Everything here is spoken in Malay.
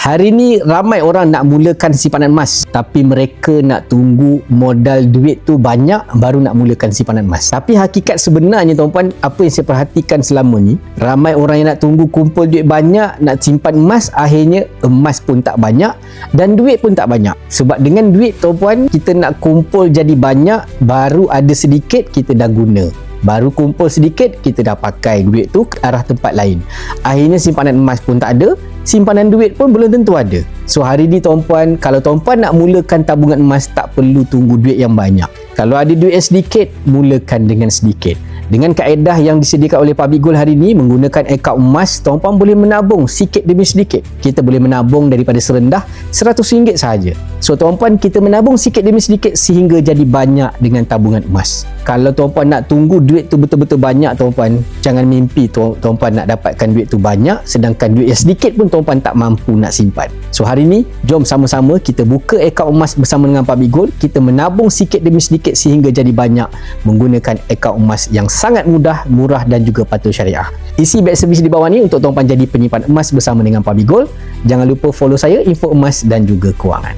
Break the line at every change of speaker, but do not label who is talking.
Hari ni ramai orang nak mulakan simpanan emas, tapi mereka nak tunggu modal duit tu banyak baru nak mulakan simpanan emas. Tapi hakikat sebenarnya tuan-puan, apa yang saya perhatikan selama ni, ramai orang yang nak tunggu kumpul duit banyak nak simpan emas, akhirnya emas pun tak banyak dan duit pun tak banyak. Sebab dengan duit tuan-puan, kita nak kumpul jadi banyak, baru ada sedikit kita dah guna. Baru kumpul sedikit, kita dah pakai duit tu ke arah tempat lain. Akhirnya simpanan emas pun tak ada, simpanan duit pun belum tentu ada. So hari ni tuan-puan, kalau tuan-puan nak mulakan tabungan emas, tak perlu tunggu duit yang banyak. Kalau ada duit yang sedikit, mulakan dengan sedikit. Dengan kaedah yang disediakan oleh Public Gold hari ini, menggunakan akaun emas, tuan-puan boleh menabung sikit demi sedikit. Kita boleh menabung daripada serendah RM100 sahaja. So tuan-puan, kita menabung sikit demi sedikit sehingga jadi banyak dengan tabungan emas. Kalau tuan-puan nak tunggu duit tu betul-betul banyak, tuan-puan, jangan mimpi tuan-puan nak dapatkan duit tu banyak, sedangkan duit yang sedikit pun tuan-puan tak mampu nak simpan. So hari ni, jom sama-sama kita buka akaun emas bersama dengan Public Gold. Kita menabung sikit demi sedikit sehingga jadi banyak menggunakan akaun emas yang sangat mudah, murah dan juga patuh syariah. Isi back servis di bawah ni untuk tuan-puan jadi penyimpan emas bersama dengan Public Gold. Jangan lupa follow saya, info emas dan juga kewangan.